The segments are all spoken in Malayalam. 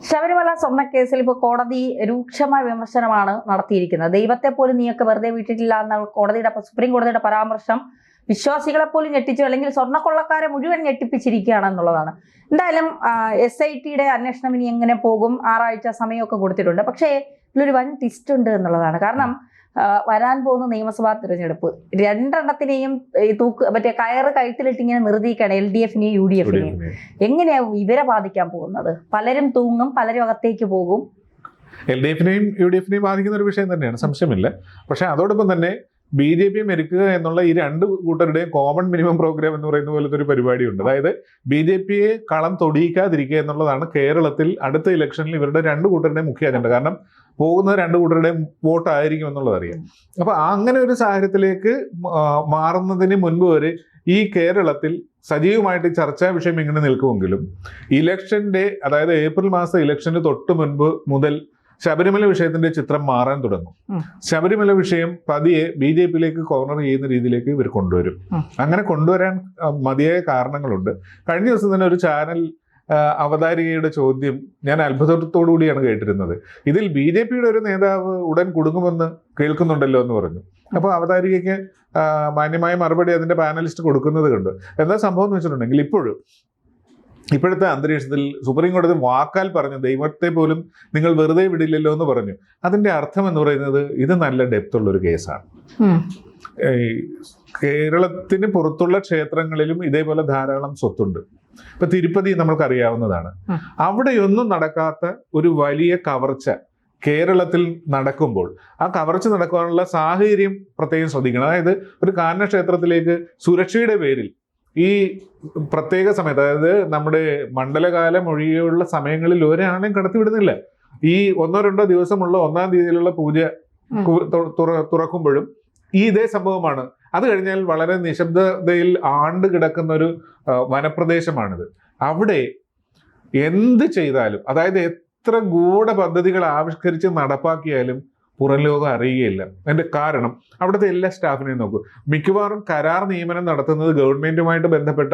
ശബരിമല സ്വർണ്ണക്കേസിൽ ഇപ്പോൾ കോടതി രൂക്ഷമായ വിമർശനമാണ് നടത്തിയിരിക്കുന്നത്. ദൈവത്തെ പോലും നീയൊക്കെ വെറുതെ വിട്ടിട്ടില്ല എന്ന സുപ്രീം കോടതിയുടെ പരാമർശം വിശ്വാസികളെ പോലും ഞെട്ടിച്ചു, അല്ലെങ്കിൽ സ്വർണ്ണക്കൊള്ളക്കാരെ മുഴുവൻ ഞെട്ടിപ്പിച്ചിരിക്കുകയാണ് എന്നുള്ളതാണ്. എന്തായാലും SITയുടെ അന്വേഷണം ഇനി എങ്ങനെ പോകും, 6 ആഴ്ച സമയമൊക്കെ കൊടുത്തിട്ടുണ്ട്. പക്ഷേ ഇതിലൊരു വൻ ട്വിസ്റ്റ് ഉണ്ട് എന്നുള്ളതാണ്. കാരണം വരാൻ പോകുന്ന നിയമസഭാ തിരഞ്ഞെടുപ്പ് രണ്ടെണ്ണത്തിനെയും മറ്റേ കയറ് കഴുത്തിലിട്ട് ഇങ്ങനെ നിർത്തിയിരിക്കുകയാണ്, LDFനെയും UDFനെയും. എങ്ങനെയാവും ഇവരെ ബാധിക്കാൻ പോകുന്നത്? പലരും തൂങ്ങും, പലരും അകത്തേക്ക് പോകും. LDFനെയും UDFനെയും ബാധിക്കുന്ന ഒരു വിഷയം തന്നെയാണ്, സംശയമില്ല. പക്ഷെ അതോടൊപ്പം തന്നെ BJP മെരുക്കുക എന്നുള്ള ഈ രണ്ട് കൂട്ടരുടെയും കോമൺ മിനിമം പ്രോഗ്രാം എന്ന് പറയുന്ന പോലത്തെ ഒരു പരിപാടിയുണ്ട്. അതായത് BJPയെ കളം തൊടിയിക്കാതിരിക്കുക എന്നുള്ളതാണ് കേരളത്തിൽ അടുത്ത ഇലക്ഷനിൽ ഇവരുടെ രണ്ട് കൂട്ടരുടെയും മുഖ്യ അജണ്ട. കാരണം പോകുന്ന രണ്ട് കൂട്ടരുടെയും വോട്ടായിരിക്കും എന്നുള്ളത് അറിയാം. അപ്പൊ അങ്ങനെ ഒരു സാഹചര്യത്തിലേക്ക് മാറുന്നതിന് മുൻപ് വരെ ഈ കേരളത്തിൽ സജീവമായിട്ട് ചർച്ചാ വിഷയം ഇങ്ങനെ നിൽക്കുമെങ്കിലും ഇലക്ഷന്റെ, അതായത് ഏപ്രിൽ മാസം ഇലക്ഷന് തൊട്ട് മുൻപ് മുതൽ ശബരിമല വിഷയത്തിന്റെ ചിത്രം മാറാൻ തുടങ്ങും. ശബരിമല വിഷയം പതിയെ BJPയിലേക്ക് കോർണർ ചെയ്യുന്ന രീതിയിലേക്ക് ഇവർ കൊണ്ടുവരും. അങ്ങനെ കൊണ്ടുവരാൻ മതിയായ കാരണങ്ങളുണ്ട്. കഴിഞ്ഞ ദിവസം തന്നെ ഒരു ചാനൽ അവതാരികയുടെ ചോദ്യം ഞാൻ അത്ഭുതത്തോടു കൂടിയാണ് കേട്ടിരുന്നത്. ഇതിൽ BJPയുടെ ഒരു നേതാവ് ഉടൻ കുടുങ്ങുമെന്ന് കേൾക്കുന്നുണ്ടല്ലോ എന്ന് പറഞ്ഞു. അപ്പോൾ അവതാരികയ്ക്ക് മാന്യമായ മറുപടി അതിന്റെ പാനലിസ്റ്റ് കൊടുക്കുന്നത് കണ്ടു. എന്താ സംഭവം എന്ന് വെച്ചിട്ടുണ്ടെങ്കിൽ ഇപ്പോഴത്തെ അന്തരീക്ഷത്തിൽ സുപ്രീം കോടതി വാക്കാൽ പറഞ്ഞു ദൈവത്തെ പോലും നിങ്ങൾ വെറുതെ വിടില്ലല്ലോ എന്ന് പറഞ്ഞു. അതിന്റെ അർത്ഥം എന്ന് പറയുന്നത് ഇത് നല്ല ഡെപ്ത് ഉള്ള ഒരു കേസാണ്. കേരളത്തിന് പുറത്തുള്ള ക്ഷേത്രങ്ങളിലും ഇതേപോലെ ധാരാളം സ്വത്തുണ്ട്. ഇപ്പൊ തിരുപ്പതി നമ്മൾക്കറിയാവുന്നതാണ്. അവിടെയൊന്നും നടക്കാത്ത ഒരു വലിയ കവർച്ച കേരളത്തിൽ നടക്കുമ്പോൾ ആ കവർച്ച നടക്കാനുള്ള സാഹചര്യം പ്രത്യേകം ശ്രദ്ധിക്കണം. അതായത് ഒരു കാനന ക്ഷേത്രത്തിലേക്ക് സുരക്ഷയുടെ പേരിൽ ഈ പ്രത്യേക സമയത്ത്, അതായത് നമ്മുടെ മണ്ഡലകാലം ഒഴികെയുള്ള സമയങ്ങളിൽ ഒരാളെയും കടത്തിവിടുന്നില്ല. ഈ 1-2 ദിവസമുള്ള 1-ാം തീയതിയിലുള്ള പൂജ തുറക്കുമ്പോഴും ഇതേ സംഭവമാണ്. അത് കഴിഞ്ഞാൽ വളരെ നിശബ്ദതയിൽ ആണ്ട് കിടക്കുന്ന ഒരു വനപ്രദേശമാണിത്. അവിടെ എന്ത് ചെയ്താലും, അതായത് എത്ര ഗൂഢ പദ്ധതികൾ ആവിഷ്കരിച്ച് നടപ്പാക്കിയാലും പുറം ലോകം അറിയുകയില്ല. അതിന്റെ കാരണം അവിടുത്തെ എല്ലാ സ്റ്റാഫിനെയും നോക്കൂ. മിക്കവാറും കരാർ നിയമനം നടത്തുന്നത് ഗവൺമെന്റുമായിട്ട് ബന്ധപ്പെട്ട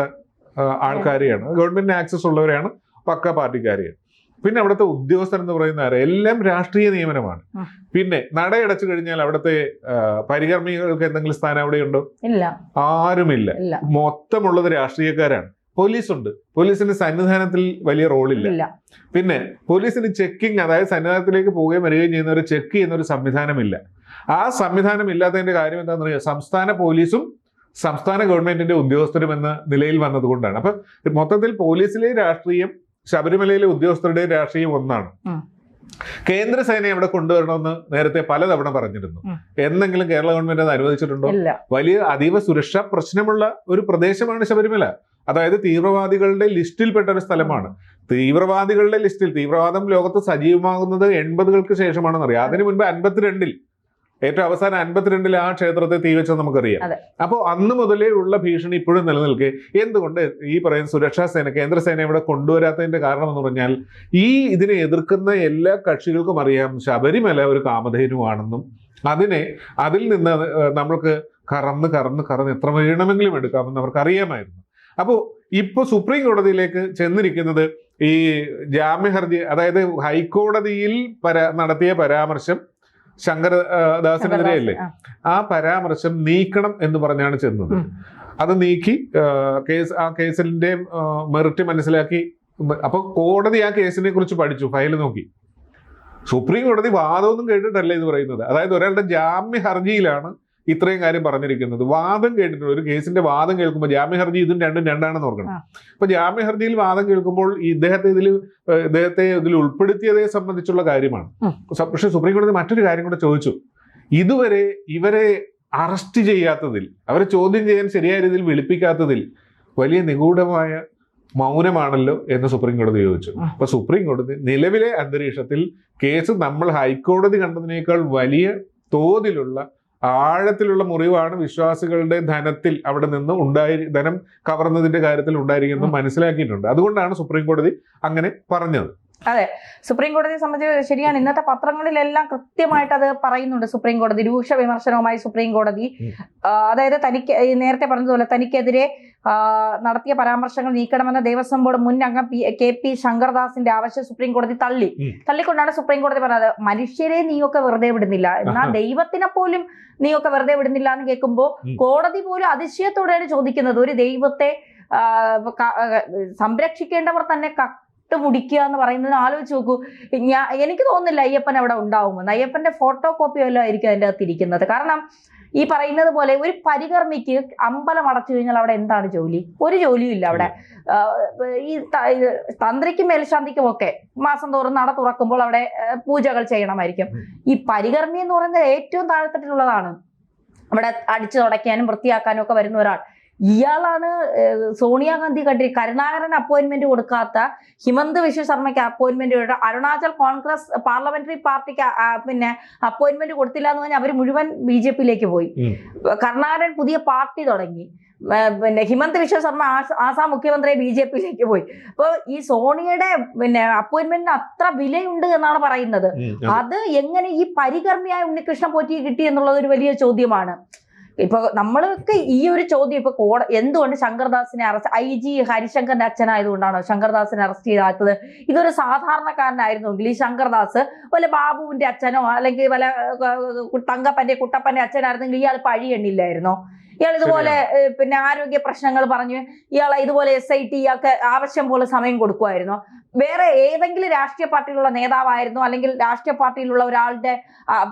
ആൾക്കാരെയാണ്, ഗവൺമെന്റിന് ആക്സസ് ഉള്ളവരെയാണ്, പക്ക പാർട്ടിക്കാരെയാണ്. പിന്നെ അവിടുത്തെ ഉദ്യോഗസ്ഥർ എന്ന് പറയുന്ന എല്ലാം രാഷ്ട്രീയ നിയമനമാണ്. പിന്നെ നടയടച്ചു കഴിഞ്ഞാൽ അവിടുത്തെ പരികർമ്മികൾക്ക് എന്തെങ്കിലും സ്ഥാനം അവിടെയുണ്ടോ? ആരുമില്ല. മൊത്തമുള്ളത് രാഷ്ട്രീയക്കാരാണ്. പോലീസുണ്ട്, പോലീസിന്റെ സന്നിധാനത്തിൽ വലിയ റോളില്ല. പിന്നെ പോലീസിന് ചെക്കിങ്, അതായത് സന്നിധാനത്തിലേക്ക് പോവുകയും വരികയും ചെയ്യുന്നവരെ ചെക്ക് ചെയ്യുന്ന ഒരു സംവിധാനമില്ല. ആ സംവിധാനം ഇല്ലാത്തതിന്റെ കാര്യം എന്താണെന്ന് അറിയാം, സംസ്ഥാന പോലീസും സംസ്ഥാന ഗവൺമെന്റിന്റെ ഉദ്യോഗസ്ഥരും എന്ന നിലയിൽ വന്നതുകൊണ്ടാണ്. അപ്പൊ മൊത്തത്തിൽ പോലീസിലെ രാഷ്ട്രീയം ശബരിമലയിലെ ഉദ്യോഗസ്ഥരുടെ രാഷ്ട്രീയം ഒന്നാണ്. കേന്ദ്രസേനയെ അവിടെ കൊണ്ടുവരണമെന്ന് നേരത്തെ പലതവണ പറഞ്ഞിരുന്നു. എന്തെങ്കിലും കേരള ഗവൺമെന്റ് അത് അനുവദിച്ചിട്ടുണ്ടോ? വലിയ അതീവ സുരക്ഷാ പ്രശ്നമുള്ള ഒരു പ്രദേശമാണ് ശബരിമല. അതായത് തീവ്രവാദികളുടെ ലിസ്റ്റിൽപ്പെട്ട ഒരു സ്ഥലമാണ്. തീവ്രവാദികളുടെ ലിസ്റ്റിൽ, തീവ്രവാദം ലോകത്ത് സജീവമാകുന്നത് 80-കൾക്ക് ശേഷമാണെന്ന് അറിയാം. അതിനു മുൻപ് 52-ൽ, ഏറ്റവും അവസാനം 52-ൽ ആ ക്ഷേത്രത്തെ തീവെച്ചത് നമുക്കറിയാം. അപ്പോൾ അന്ന് മുതലേ ഉള്ള ഭീഷണി ഇപ്പോഴും നിലനിൽക്കെ എന്തുകൊണ്ട് ഈ പറയുന്ന സുരക്ഷാ സേന, കേന്ദ്രസേന ഇവിടെ കൊണ്ടുവരാത്തതിന്റെ കാരണം എന്ന് പറഞ്ഞാൽ ഇതിനെ എതിർക്കുന്ന എല്ലാ കക്ഷികൾക്കും അറിയാം ശബരിമല ഒരു കാമധേനുവാണെന്നും അതിൽ നിന്ന് നമ്മൾക്ക് കറന്ന് എത്ര വേണമെങ്കിലും എടുക്കാമെന്ന് അവർക്ക് അറിയാമായിരുന്നു. അപ്പോൾ ഇപ്പോൾ സുപ്രീം കോടതിയിലേക്ക് ചെന്നിരിക്കുന്നത് ഈ ജാമ്യഹർജി, അതായത് ഹൈക്കോടതിയിൽ നടത്തിയ പരാമർശം ശങ്കരദാസിനെതിരെയല്ലേ, ആ പരാമർശം നീക്കണം എന്ന് പറഞ്ഞാണ് ചെന്നത്. അത് നീക്കി ആ കേസിന്റെ മെറിറ്റ് മനസ്സിലാക്കി. അപ്പൊ കോടതി ആ കേസിനെ കുറിച്ച് പഠിച്ചു, ഫയൽ നോക്കി. സുപ്രീം കോടതി വാദമൊന്നും കേട്ടിട്ടല്ല ഇത് പറയുന്നത്. അതായത് ഒരാളുടെ ജാമ്യ ഹർജിയിലാണ് ഇത്രയും കാര്യം പറഞ്ഞിരിക്കുന്നത്. വാദം കേട്ടിട്ടുണ്ട്. ഒരു കേസിന്റെ വാദം കേൾക്കുമ്പോൾ ജാമ്യ ഹർജി ഇതും രണ്ടാണെന്ന് ഓർക്കണം. അപ്പൊ ജാമ്യ ഹർജിയിൽ വാദം കേൾക്കുമ്പോൾ ഇദ്ദേഹത്തെ ഇതിൽ ഉൾപ്പെടുത്തിയതേ സംബന്ധിച്ചുള്ള കാര്യമാണ്. പക്ഷെ സുപ്രീം കോടതി മറ്റൊരു കാര്യം കൂടെ ചോദിച്ചു. ഇതുവരെ ഇവരെ അറസ്റ്റ് ചെയ്യാത്തതിൽ, അവരെ ചോദ്യം ചെയ്യാൻ ശരിയായ രീതിയിൽ വിളിപ്പിക്കാത്തതിൽ വലിയ നിഗൂഢമായ മൗനമാണല്ലോ എന്ന് സുപ്രീം കോടതി ചോദിച്ചു. അപ്പൊ സുപ്രീം കോടതി നിലവിലെ അന്തരീക്ഷത്തിൽ കേസ് നമ്മൾ ഹൈക്കോടതി കണ്ടതിനേക്കാൾ വലിയ തോതിലുള്ള ആഴത്തിലുള്ള മുറിവാണ് വിശ്വാസികളുടെ ധനത്തിൽ അവിടെ നിന്ന് ധനം കവർന്നതിന്റെ കാര്യത്തിൽ ഉണ്ടായിരിക്കുന്നത് മനസ്സിലാക്കിയിട്ടുണ്ട്. അതുകൊണ്ടാണ് സുപ്രീം കോടതി അങ്ങനെ പറഞ്ഞത്. അതെ, സുപ്രീം കോടതിയെ സംബന്ധിച്ച് ശരിയാണ്. ഇന്നത്തെ പത്രങ്ങളിലെല്ലാം കൃത്യമായിട്ട് അത് പറയുന്നുണ്ട്. സുപ്രീം കോടതി രൂക്ഷ വിമർശനവുമായി സുപ്രീം കോടതി, അതായത് തനിക്ക് നേരത്തെ പറഞ്ഞതുപോലെ തനിക്കെതിരെ നടത്തിയ പരാമർശങ്ങൾ നീക്കണമെന്ന ദേവസ്വം ബോർഡ് മുൻ അംഗം KP ശങ്കർദാസിന്റെ ആവശ്യം സുപ്രീം കോടതി തള്ളിക്കൊണ്ടാണ് സുപ്രീം കോടതി പറഞ്ഞത് മനുഷ്യരെ നീയൊക്കെ വെറുതെ വിടുന്നില്ല, എന്നാൽ ദൈവത്തിനെ പോലും നീയൊക്കെ വെറുതെ വിടുന്നില്ല എന്ന് കേൾക്കുമ്പോൾ കോടതി പോലും അതിശയത്തോടെയാണ് ചോദിക്കുന്നത്. ഒരു ദൈവത്തെ സംരക്ഷിക്കേണ്ടവർ തന്നെ മുടിക്കുക എന്ന് പറയുന്നത് ആലോചിച്ച് നോക്കൂ. എനിക്ക് തോന്നുന്നില്ല അയ്യപ്പൻ അവിടെ ഉണ്ടാവുമെന്ന്. അയ്യപ്പന്റെ ഫോട്ടോ കോപ്പി വല്ലതും ആയിരിക്കും അതിൻ്റെ അകത്ത് ഇരിക്കുന്നത്. കാരണം ഈ പറയുന്നത് പോലെ ഒരു പരികർമ്മിക്ക് അമ്പലം അടച്ചു കഴിഞ്ഞാൽ അവിടെ എന്താണ് ജോലി? ഒരു ജോലിയും ഇല്ല അവിടെ. ഈ തന്ത്രിക്കും മേൽശാന്തിക്കും ഒക്കെ മാസം തോറും നട തുറക്കുമ്പോൾ അവിടെ പൂജകൾ ചെയ്യണമായിരിക്കും. ഈ പരികർമ്മി എന്ന് പറയുന്നത് ഏറ്റവും താഴെത്തട്ടിലുള്ളതാണ്. അവിടെ അടിച്ചു തുടയ്ക്കാനും വൃത്തിയാക്കാനും ഒക്കെ വരുന്ന ഒരാൾ. ഇയാളാണ് സോണിയാഗാന്ധി കരുണാകരൻ അപ്പോയിന്റ്മെന്റ് കൊടുക്കാത്ത, ഹിമന്ത് വിശ്വ ശർമ്മയ്ക്ക് അപ്പോയിന്റ്മെന്റ് കൊടുത്ത, അരുണാചൽ കോൺഗ്രസ് പാർലമെന്ററി പാർട്ടിക്ക് അപ്പോയിന്റ്മെന്റ് കൊടുത്തില്ല എന്ന് പറഞ്ഞാൽ അവർ മുഴുവൻ BJP-യിലേക്ക് പോയി. കരുണാകരൻ പുതിയ പാർട്ടി തുടങ്ങി. ഹിമന്ത് വിശ്വ ശർമ്മ ആസാം മുഖ്യമന്ത്രി BJP-യിലേക്ക് പോയി. അപ്പോൾ ഈ സോണിയയുടെ അപ്പോയിന്റ്മെന്റിന് അത്ര വിലയുണ്ട് എന്നാണ് പറയുന്നത്. അത് എങ്ങനെ ഈ പരികർമ്മിയായ ഉണ്ണികൃഷ്ണൻ പോറ്റിക്ക് കിട്ടി എന്നുള്ളത് ഒരു വലിയ ചോദ്യമാണ്. ഇപ്പൊ നമ്മളൊക്കെ ഈ ഒരു ചോദ്യം ഇപ്പൊ എന്തുകൊണ്ട് ശങ്കർദാസിനെ അറസ്റ്റ്, IG ഹരിശങ്കറിന്റെ അച്ഛനായതുകൊണ്ടാണോ ശങ്കർദാസിനെ അറസ്റ്റ് ചെയ്താത്തത്? ഇതൊരു സാധാരണക്കാരനായിരുന്നെങ്കിൽ ഈ ശങ്കർദാസ് വല്ല ബാബുവിന്റെ അച്ഛനോ അല്ലെങ്കിൽ വല്ല തങ്കപ്പന്റെ കുട്ടപ്പന്റെ അച്ഛനായിരുന്നെങ്കിൽ ഇയാൾ പഴിയെണ്ണില്ലായിരുന്നോ? ഇയാൾ ഇതുപോലെ ആരോഗ്യ പ്രശ്നങ്ങൾ പറഞ്ഞ് ഇയാളെ ഇതുപോലെ SIT ഒക്കെ ആവശ്യം പോലെ സമയം കൊടുക്കുമായിരുന്നോ? വേറെ ഏതെങ്കിലും രാഷ്ട്രീയ പാർട്ടിയിലുള്ള നേതാവായിരുന്നോ? അല്ലെങ്കിൽ രാഷ്ട്രീയ പാർട്ടിയിലുള്ള ഒരാളുടെ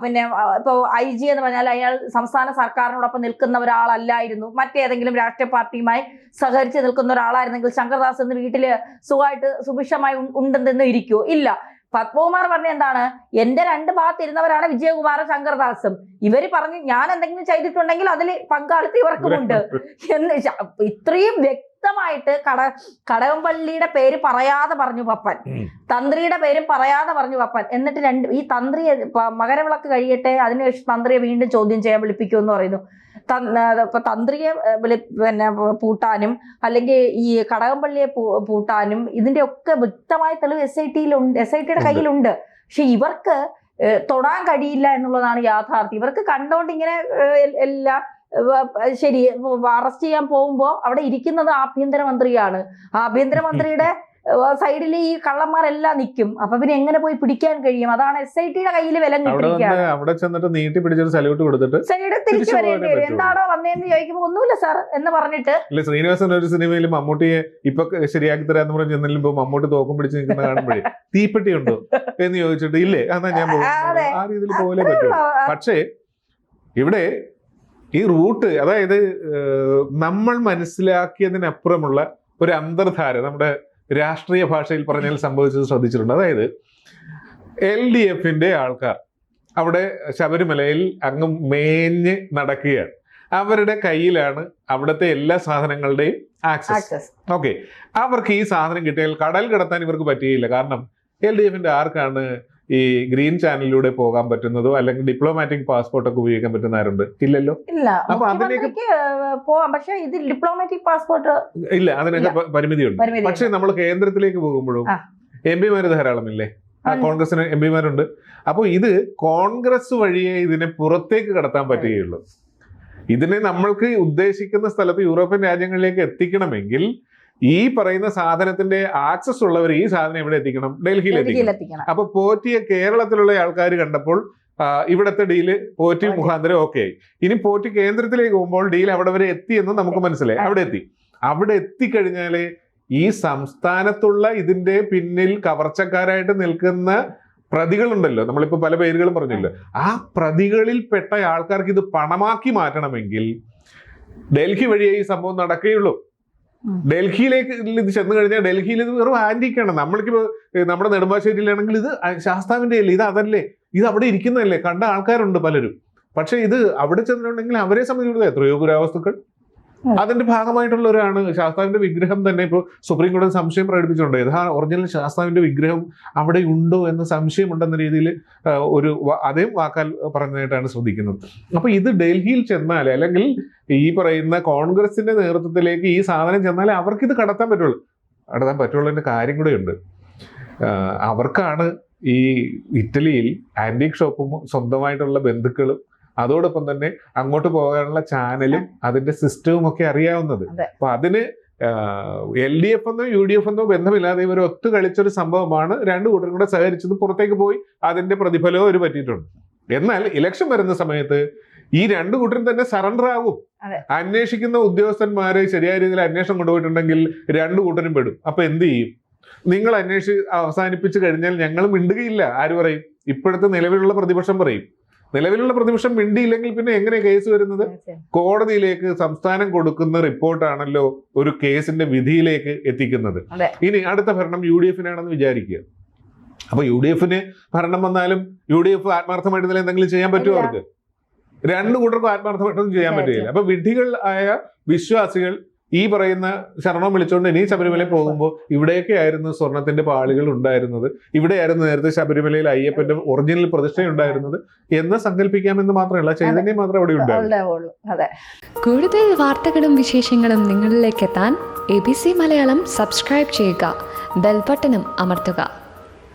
ഇപ്പൊ IG എന്ന് പറഞ്ഞാൽ അയാൾ സംസ്ഥാന സർക്കാരിനോടൊപ്പം നിൽക്കുന്ന ഒരാളല്ലായിരുന്നു. മറ്റേതെങ്കിലും രാഷ്ട്രീയ പാർട്ടിയുമായി സഹകരിച്ച് നിൽക്കുന്ന ഒരാളായിരുന്നെങ്കിൽ ശങ്കർദാസ് എന്ന് വീട്ടില് സുഖമായിട്ട് സുഭിക്ഷമായി ഉണ്ടെന്ന് ഇരിക്കുവോ? ഇല്ല. പത്മകുമാർ പറഞ്ഞ എന്താണ്, എന്റെ രണ്ട് ഭാഗത്ത് ഇരുന്നവരാണ് വിജയകുമാറും ശങ്കർദാസും. ഇവര് പറഞ്ഞു ഞാൻ എന്തെങ്കിലും ചെയ്തിട്ടുണ്ടെങ്കിൽ അതിൽ പങ്കാളിത്തം ഇവർക്കുമുണ്ട് എന്ന്. ഇത്രയും വ്യക്തമായിട്ട് കടകംപള്ളിയുടെ പേര് പറയാതെ പറഞ്ഞു പപ്പൻ, തന്ത്രിയുടെ പേരും പറയാതെ പറഞ്ഞു പപ്പൻ. എന്നിട്ട് ഈ തന്ത്രിയെ മകരവിളക്ക് കഴിയട്ടെ അതിനുശേഷം തന്ത്രിയെ വീണ്ടും ചോദ്യം ചെയ്യാൻ വിളിപ്പിക്കുമെന്ന് പറയുന്നു. ഇപ്പൊ തന്ത്രിയെ പൂട്ടാനും അല്ലെങ്കിൽ ഈ കടകംപള്ളിയെ പൂട്ടാനും ഇതിന്റെ ഒക്കെ വ്യക്തമായ തെളിവ് SIT-യുടെ കയ്യിലുണ്ട്. പക്ഷെ ഇവർക്ക് തൊടാൻ കഴിയില്ല എന്നുള്ളതാണ് യാഥാർത്ഥ്യം. ഇവർക്ക് കണ്ടോണ്ട് ഇങ്ങനെ ശരി അറസ്റ്റ് ചെയ്യാൻ പോകുമ്പോ അവിടെ ഇരിക്കുന്നത് ആഭ്യന്തരമന്ത്രിയാണ്. ആഭ്യന്തരമന്ത്രിയുടെ സൈഡിൽ ഈ കള്ളന്മാരെല്ലാം നിൽക്കും. അപ്പൊ പിന്നെ എങ്ങനെ പോയി പിടിക്കാൻ കഴിയും? അതാണ് SIT-യുടെ കയ്യിൽ വിലം കിട്ടിയിരിക്കുകയാണ്. അവിടെ ചെന്നിട്ട് നീട്ടി പിടിച്ചൊരു സല്യൂട്ട് കൊടുത്തിട്ട് തിരിച്ചു വരേണ്ടി വരും. എന്താണോ വന്നതെന്ന് ചോദിക്കുമ്പോ ഒന്നുമില്ല സാർ എന്ന് പറഞ്ഞിട്ട്. ശ്രീനിവാസൻ ഒരു സിനിമയിൽ മമ്മൂട്ടിയെ ഇപ്പൊ ശരിയാക്കി തരാന്ന് പറഞ്ഞ് ചെന്നില്ലുമ്പോ മമ്മൂട്ടി തോക്കും പിടിച്ച് നിൽക്കുന്ന കാണുമ്പോഴേ തീപ്പെട്ടി ഉണ്ടോ എന്ന് ചോദിച്ചിട്ട് ഇല്ലേ എന്നാ ഞാൻ പോകും, ആ രീതിയിൽ പോലെ പറ്റും. പക്ഷേ ഇവിടെ ഈ റൂട്ട്, അതായത് നമ്മൾ മനസ്സിലാക്കിയതിനപ്പുറമുള്ള ഒരു അന്തർധാര നമ്മുടെ രാഷ്ട്രീയ ഭാഷയിൽ പറഞ്ഞാൽ സംഭവിച്ചത് ശ്രദ്ധിച്ചിട്ടുണ്ട്. അതായത് LDF-ന്റെ ആൾക്കാർ അവിടെ ശബരിമലയിൽ അങ്ങ് മേഞ്ഞ് നടക്കുകയാണ്. അവരുടെ കയ്യിലാണ് അവിടുത്തെ എല്ലാ സാധനങ്ങളുടെയും ആക്സസ്. ഓക്കെ, അവർക്ക് ഈ സാധനം കിട്ടിയാൽ കടൽ കടത്താൻ ഇവർക്ക് പറ്റുകയില്ല. കാരണം LDF-ന്റെ ആർക്കാണ് ഈ ഗ്രീൻ ചാനലിലൂടെ പോകാൻ പറ്റുന്നതോ അല്ലെങ്കിൽ ഡിപ്ലോമാറ്റിക് പാസ്പോർട്ട് ഒക്കെ ഉപയോഗിക്കാൻ പറ്റുന്ന ആരുണ്ട്? ഇല്ലല്ലോ. അപ്പൊ അതിലേക്ക് പോവാം, പക്ഷെ ഇത് ഡിപ്ലോമാറ്റിക് പാസ്പോർട്ട് ഇല്ല, അതിനൊക്കെ പരിമിതിയുണ്ട്. പക്ഷെ നമ്മൾ കേന്ദ്രത്തിലേക്ക് പോകുമ്പോഴും MP-മാര് ധാരാളമില്ലേ? കോൺഗ്രസിന് MP-മാരുണ്ട്. അപ്പോൾ ഇത് കോൺഗ്രസ് വഴിയേ ഇതിനെ പുറത്തേക്ക് കടത്താൻ പറ്റുകയുള്ളൂ. ഇതിനെ നമ്മൾക്ക് ഉദ്ദേശിക്കുന്ന സ്ഥലത്ത് യൂറോപ്യൻ രാജ്യങ്ങളിലേക്ക് എത്തിക്കണമെങ്കിൽ ഈ പറയുന്ന സാധനത്തിന്റെ ആക്സസ് ഉള്ളവർ ഈ സാധനം എവിടെ എത്തിക്കണം? ഡൽഹിയിൽ എത്തിക്കണം. അപ്പൊ പോറ്റിയെ കേരളത്തിലുള്ള ആൾക്കാർ കണ്ടപ്പോൾ ഇവിടത്തെ ഡീല് പോറ്റി മുഖാന്തരം ഓക്കെ ആയി. ഇനി പോറ്റി കേന്ദ്രത്തിലേക്ക് പോകുമ്പോൾ ഡീൽ അവിടെ വരെ എത്തിയെന്ന് നമുക്ക് മനസ്സിലായി. അവിടെ എത്തിക്കഴിഞ്ഞാല് ഈ സംസ്ഥാനത്തുള്ള ഇതിന്റെ പിന്നിൽ കവർച്ചക്കാരായിട്ട് നിൽക്കുന്ന പ്രതികളുണ്ടല്ലോ, നമ്മളിപ്പോ പല പേരുകളും പറഞ്ഞല്ലോ, ആ പ്രതികളിൽ പെട്ട ആൾക്കാർക്ക് ഇത് പണമാക്കി മാറ്റണമെങ്കിൽ ഡൽഹി വഴിയേ ഈ സംഭവം നടക്കുകയുള്ളൂ. ഡൽഹിയിലേക്ക് ഇത് ചെന്ന് കഴിഞ്ഞാൽ ഡൽഹിയിൽ ഇത് വെറും ആന്റിക്കാണ്. നമ്മൾക്കിപ്പോ നമ്മുടെ നെടുമ്പാശ്ശേരിയിലാണെങ്കിൽ ഇത് ശാസ്താവിന്റെ അല്ലേ, ഇത് അതല്ലേ, ഇത് അവിടെ ഇരിക്കുന്നതല്ലേ, കണ്ട ആൾക്കാരുണ്ട് പലരും. പക്ഷെ ഇത് അവിടെ ചെന്നിട്ടുണ്ടെങ്കിൽ അവരെ സംബന്ധിച്ചിടത്തോളം എത്രയോ പുരാവസ്തുക്കൾ അതിന്റെ ഭാഗമായിട്ടുള്ളവരാണ്. ശാസ്താവിന്റെ വിഗ്രഹം തന്നെ ഇപ്പോൾ സുപ്രീം കോടതി സംശയം പ്രകടിപ്പിച്ചിട്ടുണ്ട്. ഒറിജിനൽ ശാസ്താവിന്റെ വിഗ്രഹം അവിടെ ഉണ്ടോ എന്ന സംശയമുണ്ടെന്ന രീതിയിൽ ഒരു അതേ വാക്കാൽ പറഞ്ഞതായിട്ടാണ് ശ്രദ്ധിക്കുന്നത്. അപ്പൊ ഇത് ഡൽഹിയിൽ ചെന്നാൽ അല്ലെങ്കിൽ ഈ പറയുന്ന കോൺഗ്രസിന്റെ നേതൃത്വത്തിലേക്ക് ഈ സാധനം ചെന്നാൽ അവർക്കിത് കടത്താൻ പറ്റുള്ളൂ. കടത്താൻ പറ്റുള്ളതിന്റെ കാര്യം കൂടെ ഉണ്ട്. അവർക്കാണ് ഈ ഇറ്റലിയിൽ ആന്റിക് ഷോപ്പും സ്വന്തമായിട്ടുള്ള ബന്ധുക്കളും അതോടൊപ്പം തന്നെ അങ്ങോട്ട് പോകാനുള്ള ചാനലും അതിന്റെ സിസ്റ്റവും ഒക്കെ അറിയാവുന്നത്. അപ്പൊ അതിന് LDF എന്നോ UDF എന്നോ ബന്ധമില്ലാതെ ഇവർ ഒത്തു കളിച്ചൊരു സംഭവമാണ്. രണ്ടു കൂട്ടരും കൂടെ സഹകരിച്ചത് പുറത്തേക്ക് പോയി അതിന്റെ പ്രതിഫലവും അവർ പറ്റിയിട്ടുണ്ട്. എന്നാൽ ഇലക്ഷൻ വരുന്ന സമയത്ത് ഈ രണ്ടു കൂട്ടരും തന്നെ സറണ്ടർ ആകും. അന്വേഷിക്കുന്ന ഉദ്യോഗസ്ഥന്മാര് ശരിയായ രീതിയിൽ അന്വേഷണം കൊണ്ടുപോയിട്ടുണ്ടെങ്കിൽ രണ്ടു കൂട്ടരും പെടും. അപ്പൊ എന്ത് ചെയ്യും? നിങ്ങൾ അവസാനിപ്പിച്ചു കഴിഞ്ഞാൽ ഞങ്ങൾ മിണ്ടുകയില്ല. ആര് പറയും? ഇപ്പോഴത്തെ നിലവിലുള്ള പ്രതിപക്ഷം പറയും. നിലവിലുള്ള പ്രതിപക്ഷം മിണ്ടിയില്ലെങ്കിൽ പിന്നെ എങ്ങനെ കേസ് വരുന്നത്? കോടതിയിലേക്ക് സംസ്ഥാനം കൊടുക്കുന്ന റിപ്പോർട്ടാണല്ലോ ഒരു കേസിന്റെ വിധിയിലേക്ക് എത്തിക്കുന്നത്. ഇനി അടുത്ത ഭരണം UDF-നാണെന്ന് വിചാരിക്കുക. അപ്പൊ UDF-ന് ഭരണം വന്നാലും UDF ആത്മാർത്ഥമായിട്ട് എന്തെങ്കിലും ചെയ്യാൻ പറ്റുമോ? അവർക്ക് രണ്ടു കൂട്ടർക്കും ആത്മാർത്ഥമായിട്ടൊന്നും ചെയ്യാൻ പറ്റുകയില്ല. അപ്പൊ വിഡ്ഢികൾ ആയ വിശ്വാസികൾ ഈ പറയുന്ന ശരണം വിളിച്ചുകൊണ്ട് ഇനി ശബരിമലയിൽ പോകുമ്പോൾ ഇവിടെയൊക്കെ ആയിരുന്നു സ്വർണത്തിന്റെ പാളികൾ ഉണ്ടായിരുന്നത്, ഇവിടെയായിരുന്നു നേരത്തെ ശബരിമലയിൽ അയ്യപ്പന്റെ ഒറിജിനൽ പ്രതിഷ്ഠ ഉണ്ടായിരുന്നത് എന്ന് സങ്കല്പിക്കാമെന്ന് മാത്രമല്ല, ചൈതന്യം മാത്രം അവിടെ ഉണ്ടായിരുന്നു. കൂടുതൽ വാർത്തകളും വിശേഷങ്ങളും നിങ്ങളിലേക്ക് എത്താൻ ABC മലയാളം സബ്സ്ക്രൈബ് ചെയ്യുക, ബെൽ ബട്ടണും അമർത്തുക.